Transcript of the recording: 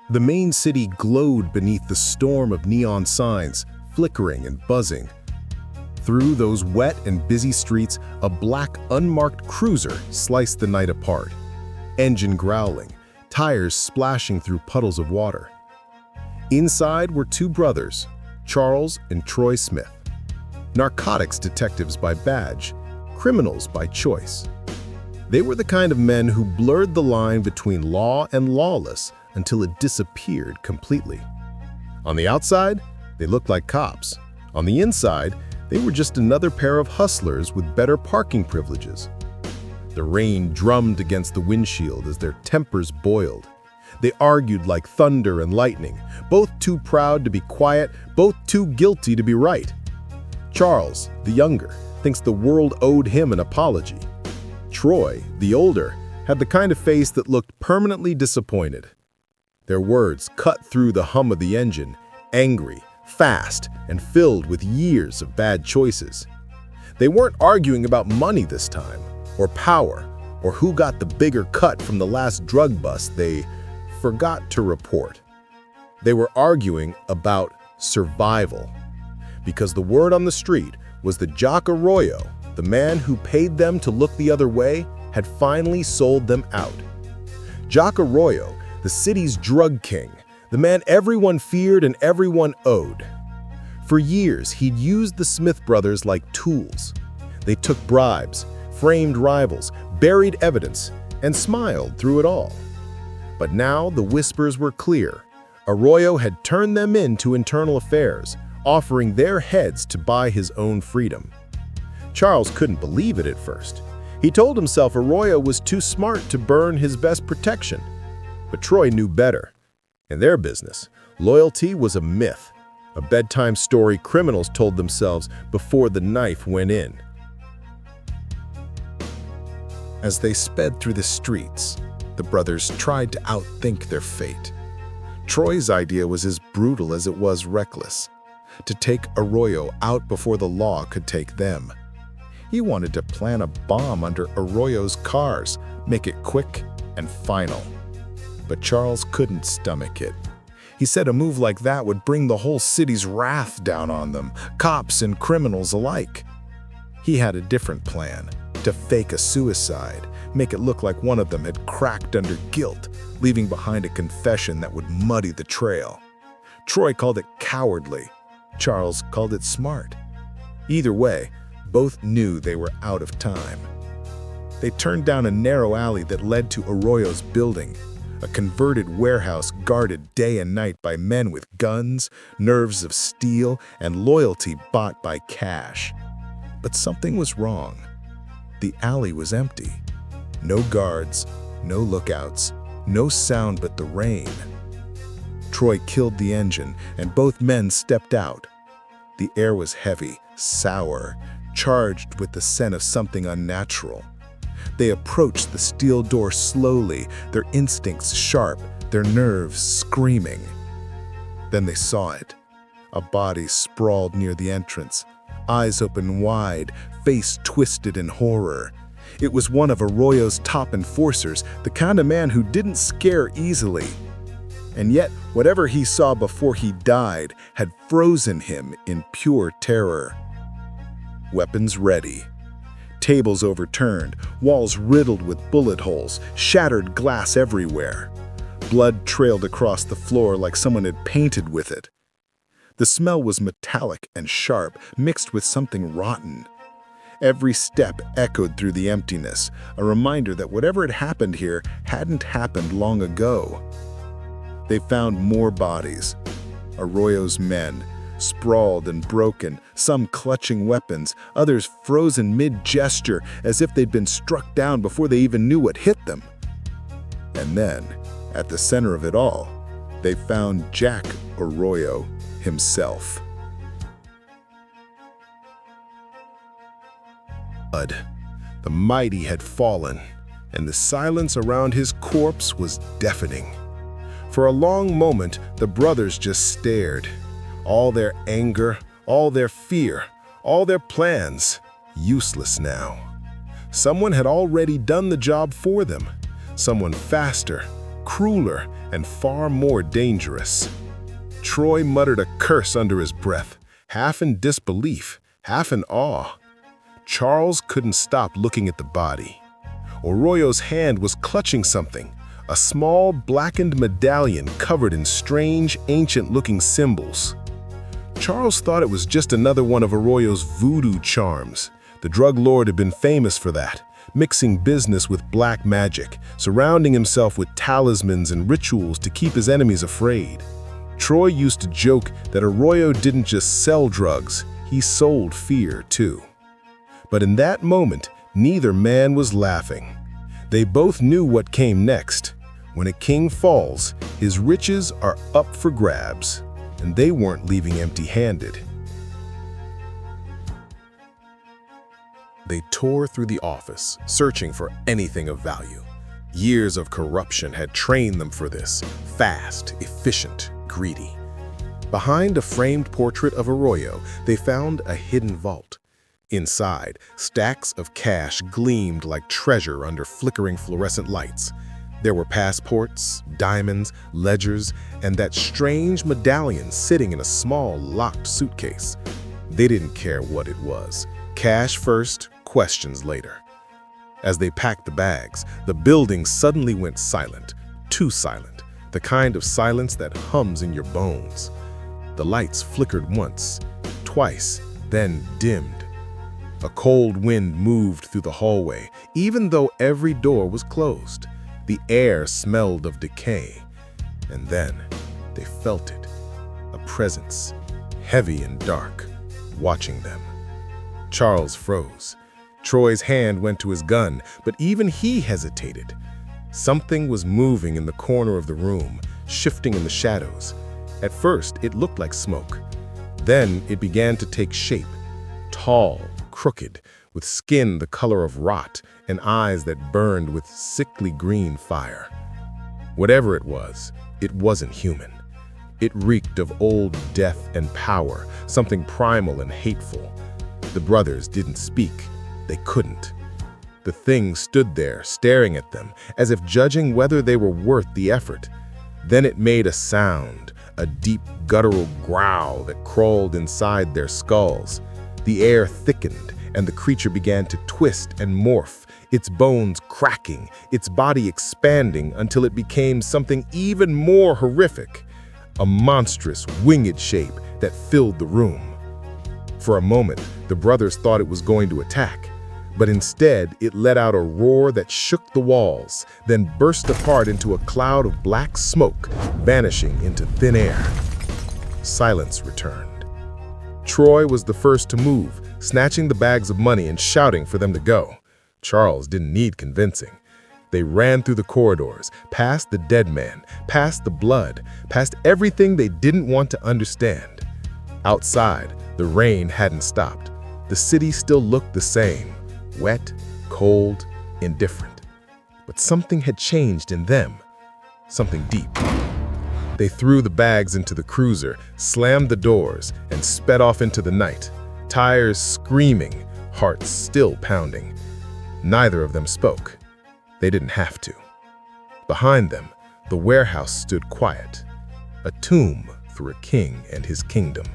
The main city glowed beneath the storm of neon signs, flickering and buzzing. Through those wet and busy streets, a black, unmarked cruiser sliced the night apart. Engine growling, tires splashing through puddles of water. Inside were two brothers, Charles and Troy Smith. Narcotics detectives by badge, criminals by choice. They were the kind of men who blurred the line between law and lawless until it disappeared completely. On the outside, they looked like cops. On the inside, they were just another pair of hustlers with better parking privileges. The rain drummed against the windshield as their tempers boiled. They argued like thunder and lightning, both too proud to be quiet, both too guilty to be right. Charles, the younger, thinks the world owed him an apology. Troy, the older, had the kind of face that looked permanently disappointed. Their words cut through the hum of the engine, angry, fast, and filled with years of bad choices. They weren't arguing about money this time, or power, or who got the bigger cut from the last drug bust they forgot to report. They were arguing about survival, because the word on the street was that Jock Arroyo, the man who paid them to look the other way, had finally sold them out. Jock Arroyo, the city's drug king, the man everyone feared and everyone owed. For years, he'd used the Smith brothers like tools. They took bribes, framed rivals, buried evidence, and smiled through it all. But now the whispers were clear. Arroyo had turned them into internal affairs, offering their heads to buy his own freedom. Charles couldn't believe it at first. He told himself Arroyo was too smart to burn his best protection. But Troy knew better. In their business, loyalty was a myth, a bedtime story criminals told themselves before the knife went in. As they sped through the streets, the brothers tried to outthink their fate. Troy's idea was as brutal as it was reckless, to take Arroyo out before the law could take them. He wanted to plant a bomb under Arroyo's cars, make it quick and final. But Charles couldn't stomach it. He said a move like that would bring the whole city's wrath down on them, cops and criminals alike. He had a different plan, to fake a suicide, make it look like one of them had cracked under guilt, leaving behind a confession that would muddy the trail. Troy called it cowardly. Charles called it smart. Either way, both knew they were out of time. They turned down a narrow alley that led to Arroyo's building, a converted warehouse guarded day and night by men with guns, nerves of steel, and loyalty bought by cash. But something was wrong. The alley was empty. No guards, no lookouts, no sound but the rain. Troy killed the engine, and both men stepped out. The air was heavy, sour, charged with the scent of something unnatural. They approached the steel door slowly, their instincts sharp, their nerves screaming. Then they saw it. A body sprawled near the entrance, eyes open wide, face twisted in horror. It was one of Arroyo's top enforcers, the kind of man who didn't scare easily. And yet, whatever he saw before he died had frozen him in pure terror. Weapons ready. Tables overturned, walls riddled with bullet holes, shattered glass everywhere. Blood trailed across the floor like someone had painted with it. The smell was metallic and sharp, mixed with something rotten. Every step echoed through the emptiness, a reminder that whatever had happened here hadn't happened long ago. They found more bodies. Arroyo's men, sprawled and broken, some clutching weapons, others frozen mid-gesture as if they'd been struck down before they even knew what hit them. And then, at the center of it all, they found Jack Arroyo himself. The mighty had fallen, and the silence around his corpse was deafening. For a long moment, the brothers just stared. All their anger, all their fear, all their plans, useless now. Someone had already done the job for them. Someone faster, crueler and far more dangerous. Troy muttered a curse under his breath, half in disbelief, half in awe. Charles couldn't stop looking at the body. Arroyo's hand was clutching something, a small blackened medallion covered in strange, ancient-looking symbols. Charles thought it was just another one of Arroyo's voodoo charms. The drug lord had been famous for that, mixing business with black magic, surrounding himself with talismans and rituals to keep his enemies afraid. Troy used to joke that Arroyo didn't just sell drugs, he sold fear too. But in that moment, neither man was laughing. They both knew what came next. When a king falls, his riches are up for grabs, and they weren't leaving empty-handed. They tore through the office, searching for anything of value. Years of corruption had trained them for this, fast, efficient, greedy. Behind a framed portrait of Arroyo, they found a hidden vault. Inside, stacks of cash gleamed like treasure under flickering fluorescent lights. There were passports, diamonds, ledgers, and that strange medallion sitting in a small, locked suitcase. They didn't care what it was. Cash first, questions later. As they packed the bags, the building suddenly went silent, too silent, the kind of silence that hums in your bones. The lights flickered once, twice, then dimmed. A cold wind moved through the hallway, even though every door was closed. The air smelled of decay. And then they felt it, a presence, heavy and dark, watching them. Charles froze. Troy's hand went to his gun, but even he hesitated. Something was moving in the corner of the room, shifting in the shadows. At first, it looked like smoke. Then it began to take shape, tall, crooked, with skin the color of rot and eyes that burned with sickly green fire. Whatever it wasn't human. It reeked of old death and power, something primal and hateful. The brothers didn't speak. They couldn't. The thing stood there, staring at them, as if judging whether they were worth the effort. Then it made a sound, a deep, guttural growl that crawled inside their skulls. The air thickened, and the creature began to twist and morph, its bones cracking, its body expanding until it became something even more horrific, a monstrous, winged shape that filled the room. For a moment, the brothers thought it was going to attack, but instead it let out a roar that shook the walls, then burst apart into a cloud of black smoke, vanishing into thin air. Silence returned. Troy was the first to move, snatching the bags of money and shouting for them to go. Charles didn't need convincing. They ran through the corridors, past the dead man, past the blood, past everything they didn't want to understand. Outside, the rain hadn't stopped. The city still looked the same, wet, cold, indifferent. But something had changed in them, something deep. They threw the bags into the cruiser, slammed the doors, and sped off into the night, tires screaming, hearts still pounding. Neither of them spoke. They didn't have to. Behind them, the warehouse stood quiet, a tomb for a king and his kingdom.